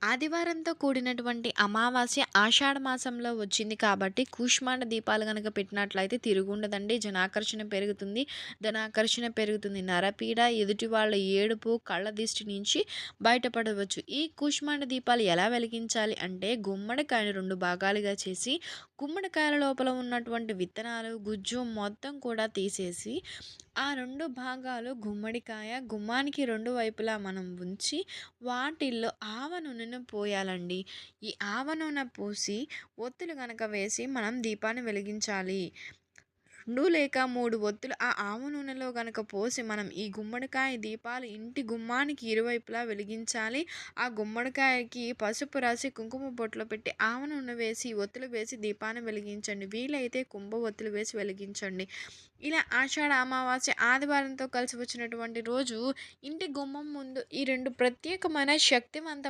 ఆదివారంతో కూడినటువంటి అమావాస్య ఆషాఢ మాసంలో వచ్చింది కాబట్టి కూష్మాండ దీపాలు గనక పెట్టినట్లయితే తిరుగుండదండి. జనాకర్షణ పెరుగుతుంది. ధనాకర్షణ పెరుగుతుంది. నరపీడ, ఎదుటి వాళ్ళ ఏడుపు, కళ్ళ దిష్టి నుంచి బయటపడవచ్చు. ఈ కూష్మాండ దీపాలు ఎలా వెలిగించాలి అంటే గుమ్మడికాయను 2 భాగాలుగా చేసి గుమ్మడికాయల లోపల ఉన్నటువంటి విత్తనాలు, గుజ్జు మొత్తం కూడా తీసేసి ఆ 2 భాగాలు గుమ్మడికాయ గుమ్మానికి 2 వైపులా మనం ఉంచి వాటిల్లో ఆవ నూనెను పోయాలండి. ఈ ఆవ నూనె పోసి ఒత్తులు గనక వేసి మనం దీపాన్ని వెలిగించాలి. 2 లేక 3 ఒత్తులు ఆ ఆవ నూనెలో గనక పోసి మనం ఈ గుమ్మడికాయ దీపాలు ఇంటి గుమ్మానికి ఇరువైపులా వెలిగించాలి. ఆ గుమ్మడికాయకి పసుపు రాసి కుంకుమ బొట్లు పెట్టి ఆవ నూనె వేసి ఒత్తులు వేసి దీపాన్ని వెలిగించండి. వీలైతే కుంభ ఒత్తులు వేసి వెలిగించండి. ఇలా ఆషాఢ అమావాస్య ఆదివారంతో కలిసి వచ్చినటువంటి రోజు ఇంటి గుమ్మం ముందు ఈ 2 ప్రత్యేకమైన శక్తివంతమైన